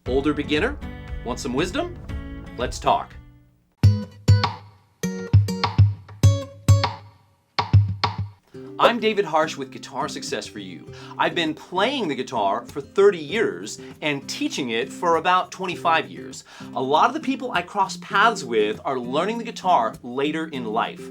Older beginner? Want some wisdom? Let's talk. I'm David Harsh with Guitar Success for You. I've been playing the guitar for 30 years and teaching it for about 25 years. A lot of the people I cross paths with are learning the guitar later in life.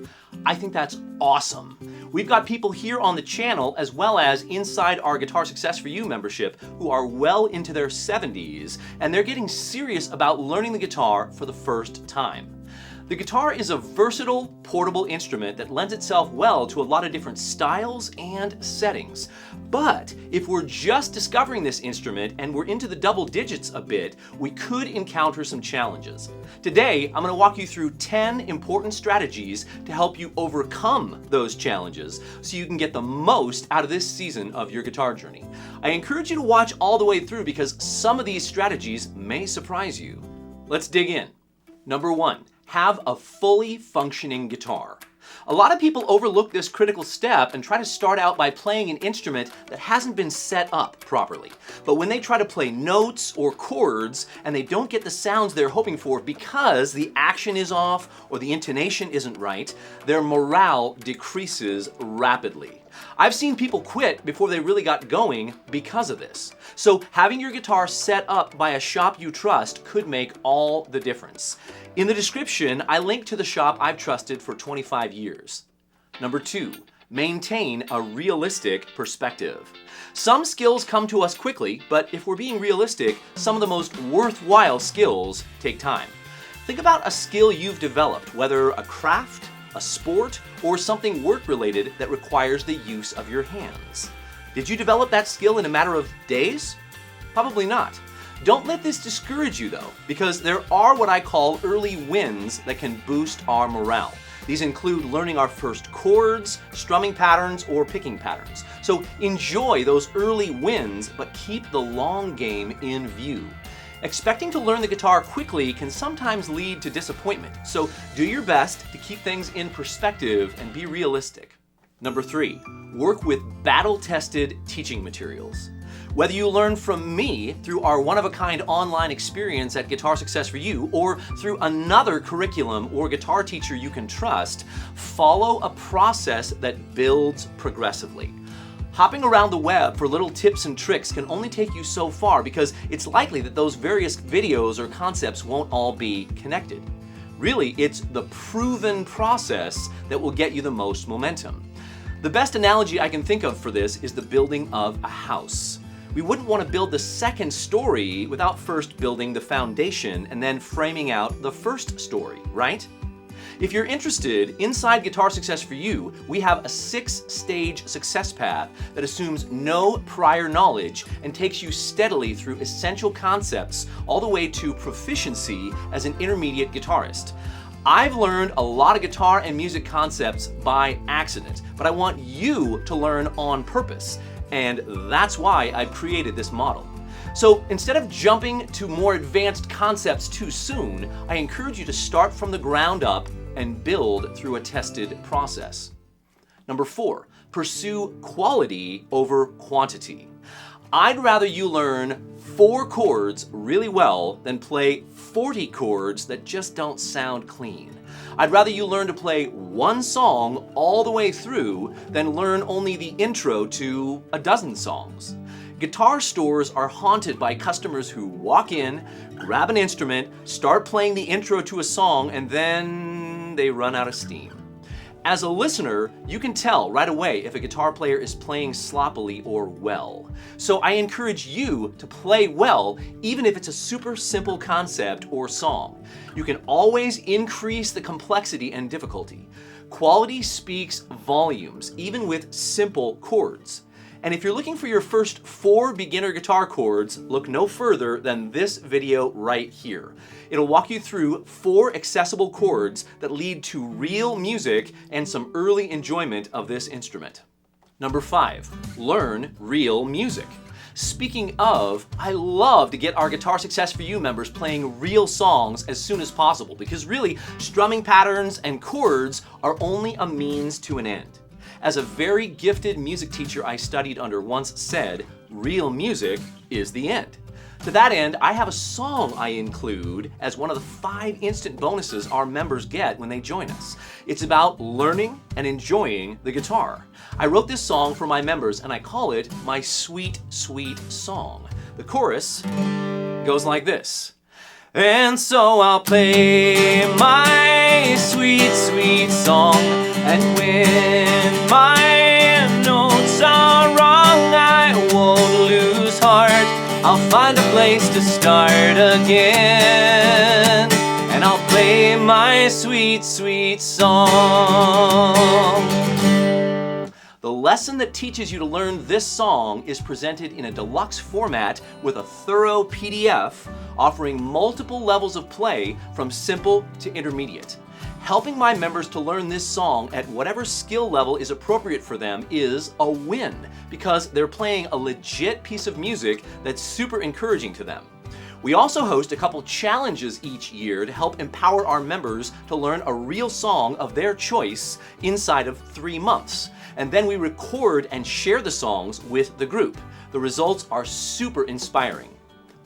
I think that's awesome. We've got people here on the channel as well as inside our Guitar Success for You membership who are well into their 70s and they're getting serious about learning the guitar for the first time. The guitar is a versatile, portable instrument that lends itself well to a lot of different styles and settings. But if we're just discovering this instrument and we're into the double digits a bit, we could encounter some challenges. Today, I'm going to walk you through 10 important strategies to help you overcome those challenges so you can get the most out of this season of your guitar journey. I encourage you to watch all the way through because some of these strategies may surprise you. Let's dig in. Number 1. Have a fully functioning guitar. A lot of people overlook this critical step and try to start out by playing an instrument that hasn't been set up properly. But when they try to play notes or chords and they don't get the sounds they're hoping for because the action is off or the intonation isn't right, their morale decreases rapidly. I've seen people quit before they really got going because of this. So having your guitar set up by a shop you trust could make all the difference. In the description, I link to the shop I've trusted for 25 years. Number 2, maintain a realistic perspective. Some skills come to us quickly, but if we're being realistic, some of the most worthwhile skills take time. Think about a skill you've developed, whether a craft, a sport, or something work-related that requires the use of your hands. Did you develop that skill in a matter of days? Probably not. Don't let this discourage you though, because there are what I call early wins that can boost our morale. These include learning our first chords, strumming patterns, or picking patterns. So enjoy those early wins, but keep the long game in view. Expecting to learn the guitar quickly can sometimes lead to disappointment, so do your best to keep things in perspective and be realistic. Number 3, work with battle-tested teaching materials. Whether you learn from me through our one-of-a-kind online experience at Guitar Success for You or through another curriculum or guitar teacher you can trust, follow a process that builds progressively. Hopping around the web for little tips and tricks can only take you so far because it's likely that those various videos or concepts won't all be connected. Really, it's the proven process that will get you the most momentum. The best analogy I can think of for this is the building of a house. We wouldn't want to build the second story without first building the foundation and then framing out the first story, right? If you're interested, inside Guitar Success for You, we have a 6-stage success path that assumes no prior knowledge and takes you steadily through essential concepts all the way to proficiency as an intermediate guitarist. I've learned a lot of guitar and music concepts by accident, but I want you to learn on purpose, and that's why I've created this model. So instead of jumping to more advanced concepts too soon, I encourage you to start from the ground up and build through a tested process. Number 4, pursue quality over quantity. I'd rather you learn 4 chords really well than play 40 chords that just don't sound clean. I'd rather you learn to play one song all the way through than learn only the intro to a dozen songs. Guitar stores are haunted by customers who walk in, grab an instrument, start playing the intro to a song, and then they run out of steam. As a listener, you can tell right away if a guitar player is playing sloppily or well. So I encourage you to play well, even if it's a super simple concept or song. You can always increase the complexity and difficulty. Quality speaks volumes, even with simple chords. And if you're looking for your first 4 beginner guitar chords, look no further than this video right here. It'll walk you through 4 accessible chords that lead to real music and some early enjoyment of this instrument. Number 5, learn real music. Speaking of, I love to get our Guitar Success for You members playing real songs as soon as possible because really, strumming patterns and chords are only a means to an end. As a very gifted music teacher I studied under once said, real music is the end. To that end, I have a song I include as one of the 5 instant bonuses our members get when they join us. It's about learning and enjoying the guitar. I wrote this song for my members and I call it my Sweet, Sweet Song. The chorus goes like this. And so I'll play my sweet, sweet song, and when my notes are wrong, I won't lose heart. I'll find a place to start again, and I'll play my sweet, sweet song. The lesson that teaches you to learn this song is presented in a deluxe format with a thorough PDF offering multiple levels of play from simple to intermediate. Helping my members to learn this song at whatever skill level is appropriate for them is a win because they're playing a legit piece of music that's super encouraging to them. We also host a couple challenges each year to help empower our members to learn a real song of their choice inside of 3 months. And then we record and share the songs with the group. The results are super inspiring.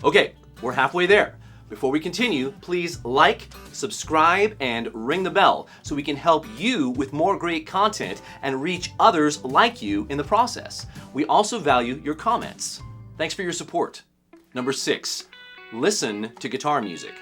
Okay, we're halfway there. Before we continue, please like, subscribe, and ring the bell so we can help you with more great content and reach others like you in the process. We also value your comments. Thanks for your support. Number 6, listen to guitar music.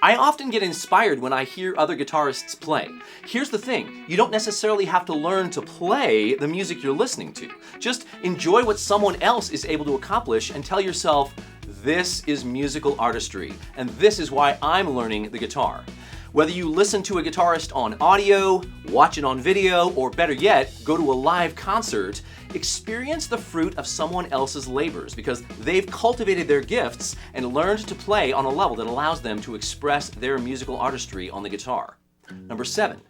I often get inspired when I hear other guitarists play. Here's the thing, you don't necessarily have to learn to play the music you're listening to. Just enjoy what someone else is able to accomplish and tell yourself, this is musical artistry, and this is why I'm learning the guitar. Whether you listen to a guitarist on audio, watch it on video, or better yet, go to a live concert, experience the fruit of someone else's labors because they've cultivated their gifts and learned to play on a level that allows them to express their musical artistry on the guitar. Number 7,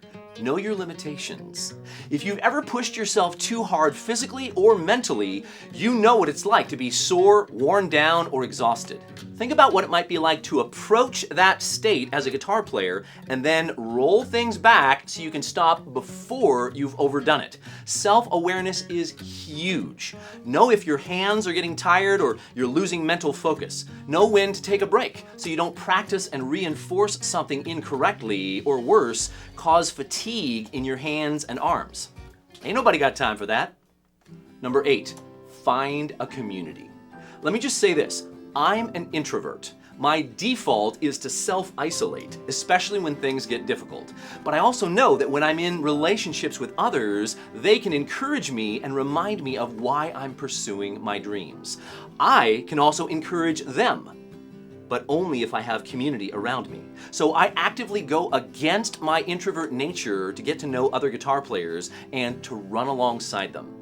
know your limitations. If you've ever pushed yourself too hard physically or mentally, you know what it's like to be sore, worn down, or exhausted. Think about what it might be like to approach that state as a guitar player and then roll things back so you can stop before you've overdone it. Self-awareness is huge. Know if your hands are getting tired or you're losing mental focus. Know when to take a break so you don't practice and reinforce something incorrectly or worse, cause fatigue in your hands and arms. Ain't nobody got time for that. Number 8, find a community. Let me just say this. I'm an introvert. My default is to self-isolate, especially when things get difficult. But I also know that when I'm in relationships with others, they can encourage me and remind me of why I'm pursuing my dreams. I can also encourage them, but only if I have community around me. So I actively go against my introvert nature to get to know other guitar players and to run alongside them.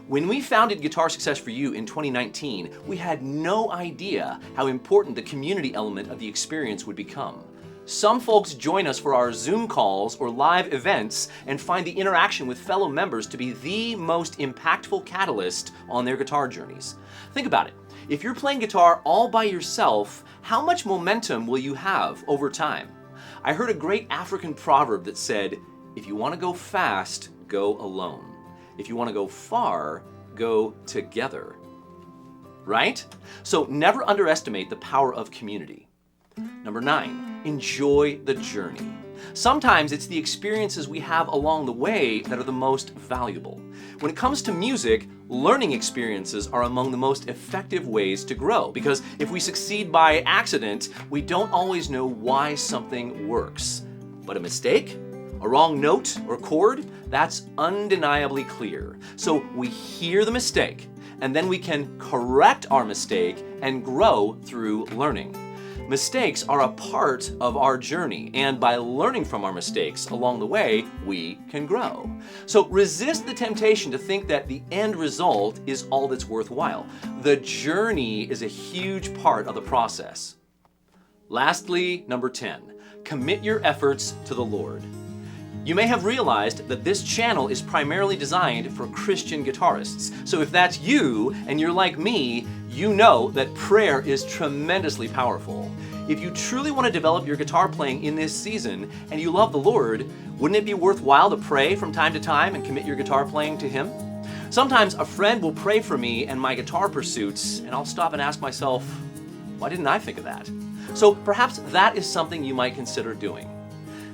When we founded Guitar Success for You in 2019, we had no idea how important the community element of the experience would become. Some folks join us for our Zoom calls or live events and find the interaction with fellow members to be the most impactful catalyst on their guitar journeys. Think about it. If you're playing guitar all by yourself, how much momentum will you have over time? I heard a great African proverb that said, if you want to go fast, go alone. If you want to go far, go together. Right? So never underestimate the power of community. Number 9, enjoy the journey. Sometimes it's the experiences we have along the way that are the most valuable. When it comes to music, learning experiences are among the most effective ways to grow because if we succeed by accident, we don't always know why something works. But a mistake? A wrong note or chord? That's undeniably clear. So we hear the mistake, and then we can correct our mistake and grow through learning. Mistakes are a part of our journey, and by learning from our mistakes along the way, we can grow. So resist the temptation to think that the end result is all that's worthwhile. The journey is a huge part of the process. Lastly, number 10, commit your efforts to the Lord. You may have realized that this channel is primarily designed for Christian guitarists. So if that's you and you're like me, you know that prayer is tremendously powerful. If you truly want to develop your guitar playing in this season and you love the Lord, wouldn't it be worthwhile to pray from time to time and commit your guitar playing to Him? Sometimes a friend will pray for me and my guitar pursuits, and I'll stop and ask myself, Why didn't I think of that? So perhaps that is something you might consider doing.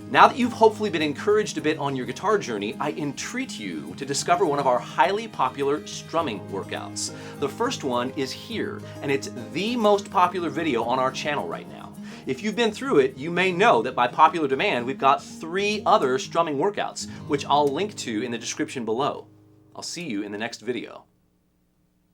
Now that you've hopefully been encouraged a bit on your guitar journey, I entreat you to discover one of our highly popular strumming workouts. The first one is here, and it's the most popular video on our channel right now. If you've been through it, you may know that by popular demand, we've got 3 other strumming workouts, which I'll link to in the description below. I'll see you in the next video.